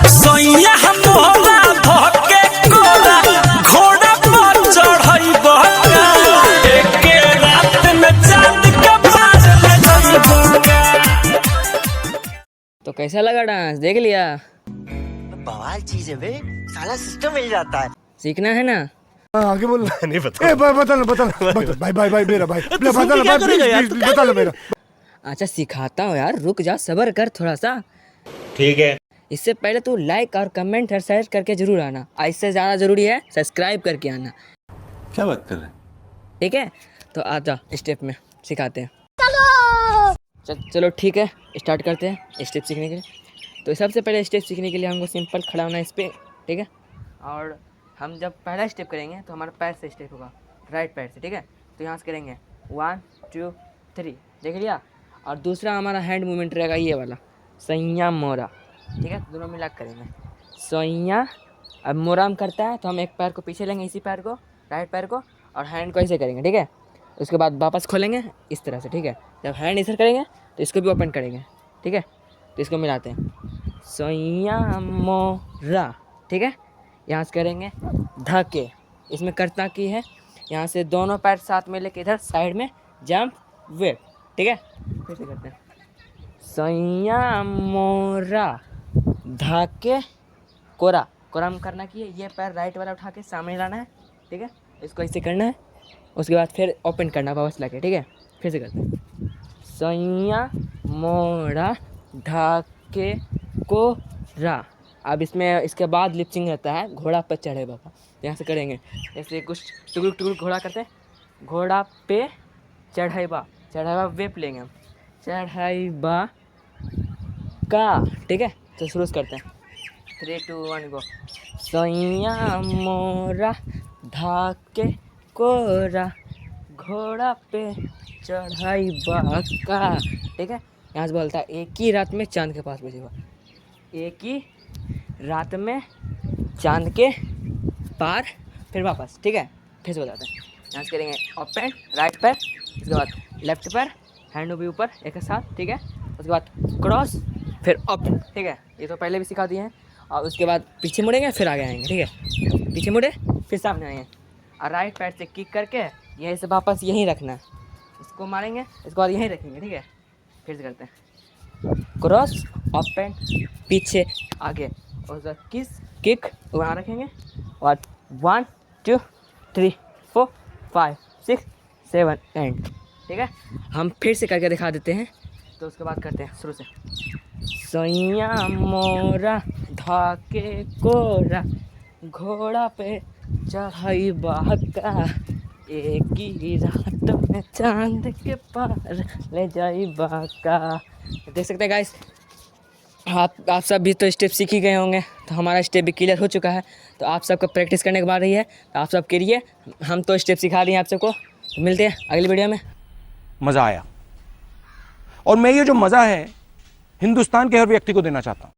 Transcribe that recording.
सोइया मोरा धके कोरा घोड़ा पर चढ़इबो एके रात में चांद के पार ले जाइबो। तो कैसा लगा डांस, देख लिया? बवाल चीज है बे, साला सिस्टम मिल जाता है। सीखना है ना? आगे बोल। नहीं पता। बता भाई भाई भाई मेरा भाई बता मेरा। अच्छा सिखाता हूँ यार, रुक जा, सब्र कर थोड़ा सा। ठीक है। इससे पहले तू लाइक और कमेंट और शेयर करके जरूर आना, इससे ज़्यादा ज़रूरी है सब्सक्राइब करके आना। क्या बात कर रहे हैं? ठीक है, तो आजा स्टेप में सिखाते हैं। चलो ठीक है, स्टार्ट करते हैं स्टेप सीखने के लिए। तो सबसे पहले स्टेप सीखने के लिए हमको सिंपल खड़ा होना है इस पर, ठीक है। और हम जब पहला स्टेप करेंगे तो हमारा पैर से स्टेप होगा, राइट पैर से, ठीक है। तो यहाँ से करेंगे 1 2 3, देख लिया। और दूसरा हमारा हैंड मूवमेंट रहेगा ये वाला, सैया मोरा, ठीक है। दोनों मिला करेंगे सैया। अब मोरा हम करता है तो हम एक पैर को पीछे लेंगे, इसी पैर को, राइट पैर को, और हैंड को ऐसे करेंगे, ठीक है। उसके बाद वापस खोलेंगे इस तरह से, ठीक है। जब हैंड इधर करेंगे तो इसको भी ओपन करेंगे, ठीक है। तो इसको मिलाते हैं सैया मोरा, ठीक है। यहाँ से करेंगे धके, इसमें करता की है, यहाँ से दोनों पैर साथ में लेके इधर साइड में जंप वेव, ठीक है। फिर से करते हैं सैया मोरा धके कोरा। कोरा में करना की है, ये पैर राइट वाला उठा के सामने लाना है, ठीक है। इसको ऐसे करना है, उसके बाद फिर ओपन करना वापस लाके, ठीक है। फिर से करते हैं सैया मोरा ढाके कोरा। अब इसमें इसके बाद लिपसिंग रहता है घोड़ा पर चढ़े बाबा। यहाँ से करेंगे जैसे कुछ टुकुर टुकुर घोड़ा करते हैं, घोड़ा पे चढ़ाईबा, चढ़ाईबा वेप लेंगे हम, चढ़ाईबा का, ठीक है। तो शुरू से करते हैं 3 2 1 गो। सैया मोरा धाके कोरा घोड़ा पे चढ़ाईबा का, ठीक है। यहाँ से बोलता है एक ही रात में चांद के पास पहुँचेगा, एक ही रात में चांद के पार, फिर वापस, ठीक है। फिर से बताते हैं, यहाँ से करेंगे ओपन राइट पैर, उसके बाद लेफ्ट पैर, हैंड भी ऊपर एक साथ, ठीक है। उसके बाद क्रॉस, फिर अप, ठीक है। ये तो पहले भी सिखा दिए हैं। और उसके बाद पीछे मुड़ेंगे, फिर आगे आएंगे, ठीक है। पीछे मुड़े फिर सामने आएंगे, और राइट पैर से किक करके यहीं से वापस यहीं रखना है, इसको मारेंगे, इसके बाद यहीं रखेंगे, ठीक है। फिर से करते हैं क्रॉस ओपन पीछे आगे, और उसका किस किक वहाँ रखेंगे, और 1 2 3 4 5 6 7 एंड, ठीक है। हम फिर से करके दिखा देते हैं। तो उसके बाद करते हैं शुरू से सैया मोरा धाके कोरा घोड़ा पे चढ़ाईबा का, एक ही रात में चांद के पार ले जाइबा का। देख सकते हैं गाइस, आप सब भी तो स्टेप सीख ही गए होंगे, तो हमारा स्टेप भी क्लियर हो चुका है। तो आप सबको प्रैक्टिस करने के बाद रही है, तो आप सब करिए, हम तो स्टेप सिखा दिए आप सबको। तो मिलते हैं अगली वीडियो में। मज़ा आया, और मैं ये जो मज़ा है हिंदुस्तान के हर व्यक्ति को देना चाहता हूँ।